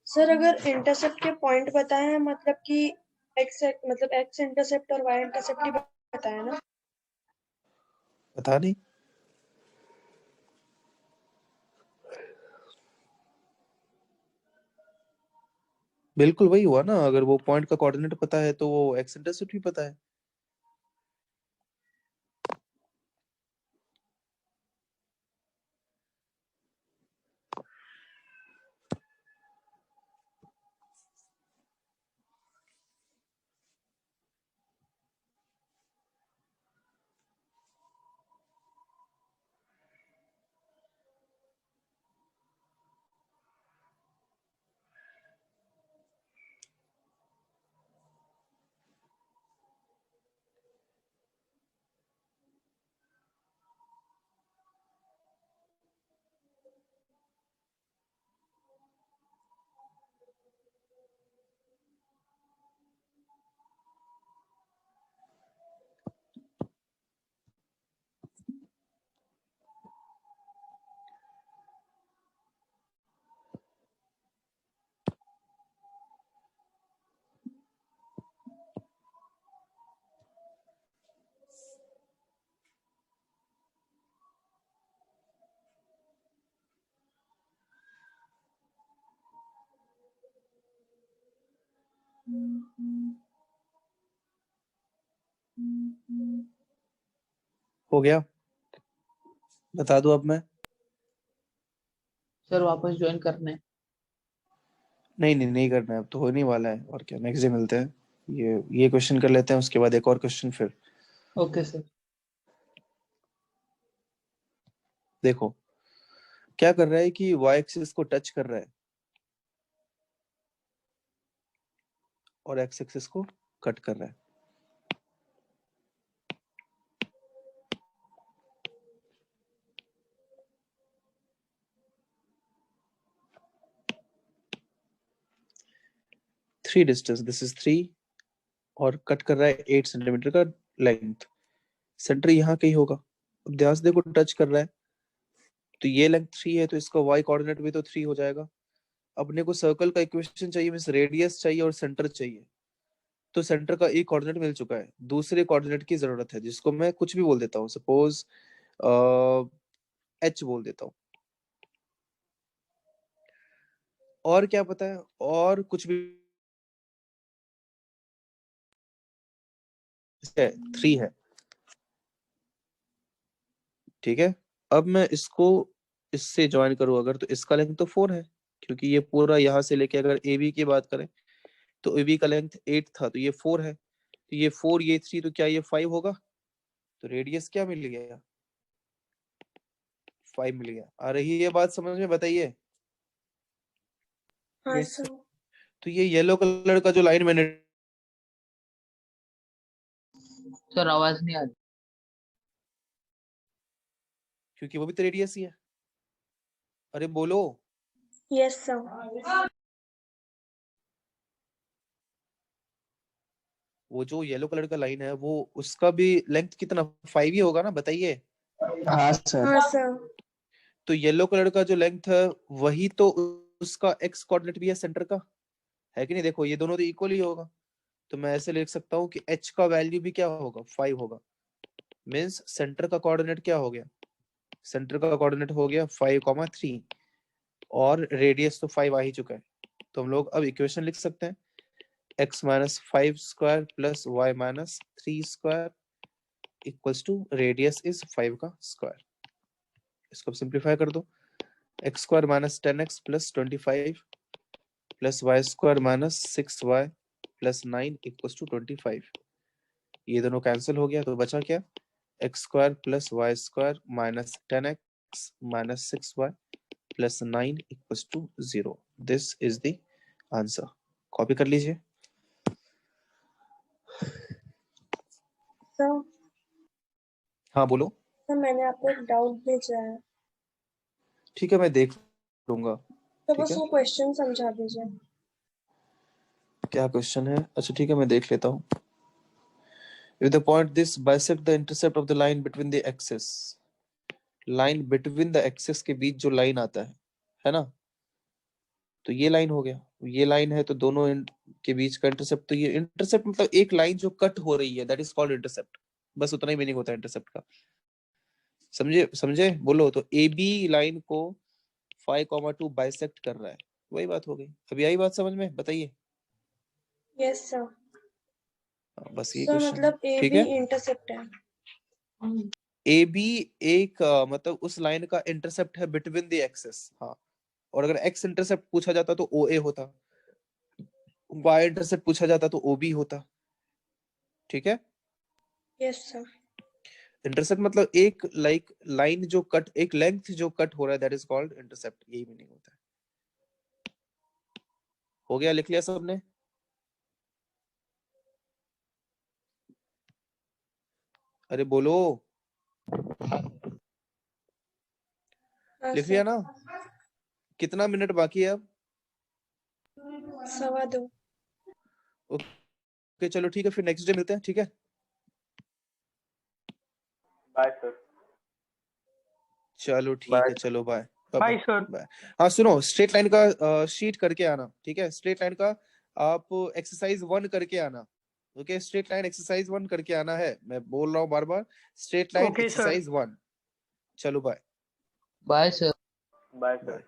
सर अगर इंटरसेप्ट के पॉइंट बताए हैं मतलब कि एक्स इंटरसेप्ट और वाई इंटरसेप्ट ही बताया ना? पता नहीं। बिल्कुल वही हुआ ना, अगर वो पॉइंट का कोऑर्डिनेट पता है तो वो एक्स इंटरसेप्ट भी पता है। हो गया? बता दूं अब मैं? सर वापस ज्वाइन करना है। नहीं नहीं नहीं करना है, अब तो होने वाला है। और क्या, नेक्स्ट डे मिलते हैं। ये क्वेश्चन कर लेते हैं, उसके बाद एक और क्वेश्चन फिर। Okay sir. देखो क्या कर रहा है कि y एक्सिस को टच कर रहा है और x एक्सिस को कट कर रहा है। थ्री डिस्टेंस, दिस इज 3, और कट कर रहा है 8 सेंटीमीटर का लेंथ। सेंटर यहाँ कहीं होगा। अब ध्यान से देखो, टच कर रहा है तो ये लेंथ 3 है, तो इसका y कोऑर्डिनेट भी तो 3 हो जाएगा। अपने को सर्कल का इक्वेशन चाहिए, मींस रेडियस चाहिए और सेंटर चाहिए। तो सेंटर का एक कोऑर्डिनेट मिल चुका है, दूसरे कोऑर्डिनेट की जरूरत है, जिसको मैं कुछ भी बोल देता हूँ। सपोज h बोल देता हूँ। और क्या पता है, और कुछ भी है, 3 है। ठीक है। अब मैं इसको इससे ज्वाइन करूँ अगर, तो इसका लेंथ तो 4 है, क्योंकि ये पूरा यहाँ से लेके अगर ए बी की बात करें तो ए बी का लेंथ 8 था, तो ये 4 है। तो ये 4, ये 3, तो क्या ये 5 होगा? तो रेडियस क्या मिल गया? 5 मिल गया। आ रही है बात समझ में? बताइए। हाँ Yes. सर। तो ये येलो कलर का जो लाइन मैंने, सर आवाज नहीं आ रही। क्योंकि वो भी तो रेडियस ही है। अरे बोलो। Yes sir. वो जो येलो कलर का लाइन है, वो उसका भी लेंथ कितना, 5 ही होगा ना? बताइए। हाँ सर। हाँ सर। तो येलो कलर का जो लेंथ है, वही तो उसका एक्स कोऑर्डिनेट भी है सेंटर का, है कि नहीं? देखो ये दोनों तो इक्वल ही होगा। तो मैं ऐसे लिख सकता हूँ कि h का वैल्यू भी क्या होगा? 5 होगा। मीन्स सेंटर का कोऑर्डिनेट क्या हो गया? सेंटर का कोऑर्डिनेट हो गया 5,3, और रेडियस तो 5 आ ही चुका है। तो हम लोग अब इक्वेशन लिख सकते हैं, x minus 5 square plus y minus 3 square equals to radius is 5 का स्क्वायर। इसको सिंप्लीफाई कर दो। x square minus 10x plus 25 plus y square minus 6y plus 9 equals to 25। ये दोनों कैंसिल हो गया, तो बचा क्या? X square plus y square minus 10x minus 6y plus 9 equals to 0। This is the answer. Copy कर लीजिए। Sir हाँ बोलो। सर मैंने आपको एक डाउट भेजा है, ठीक है, मैं देख लूंगा। तो ठीक बस है, वो क्वेश्चन समझा दीजिए। क्या क्वेश्चन है? अच्छा ठीक है, मैं देख लेता हूँ। If the point this bisect the intercept of the line between the axis, line between the axis के बीच जो लाइन आता है ना, तो ये लाइन हो गया, ये लाइन है तो दोनों के बीच का इंटरसेप्ट, तो ये इंटरसेप्ट मतलब एक लाइन जो कट हो रही है, दैट इज कॉल्ड इंटरसेप्ट। बस उतना ही मीनिंग होता है इंटरसेप्ट का। समझे समझे? बोलो तो ए बी लाइन को 5,2 बाइसेक्ट कर रहा है, वही बात हो गई। अभी आई बात समझ में? बताइए। Yes sir. बस ये सर क्वेश्चन, मतलब ए ठीक बी है। इंटरसेप्ट है। ए बी एक मतलब उस लाइन का इंटरसेप्ट है बिटवीन द एक्सिस। हाँ, और अगर एक्स इंटरसेप्ट पूछा जाता तो ओ ए होता, वाई इंटरसेप्ट पूछा जाता तो ओ बी होता, ठीक है। Yes sir. इंटरसेप्ट मतलब एक लाइन जो कट, एक लेंथ जो कट हो रहा है, दैट इज कॉल्ड इंटरसेप्ट, यही मीनिंग होता है। हो गया? लिख लिया सबने? अरे बोलो, हाँ लिख लिया सर। ना? कितना मिनट बाकी है अब? 2:15। ओके चलो ठीक है, फिर नेक्स्ट डे मिलते हैं, ठीक है। Bye sir. चलो ठीक बाय है, चलो बाय बाय सर। बाय। हाँ सुनो, स्ट्रेट लाइन का शीट करके आना, ठीक है। स्ट्रेट लाइन का आप एक्सरसाइज 1 करके आना। ओके, स्ट्रेट लाइन एक्सरसाइज 1 करके आना है, मैं बोल रहा हूँ बार बार, straight line okay sir. Exercise 1। चलो bye bye sir. Bye sir. Bye.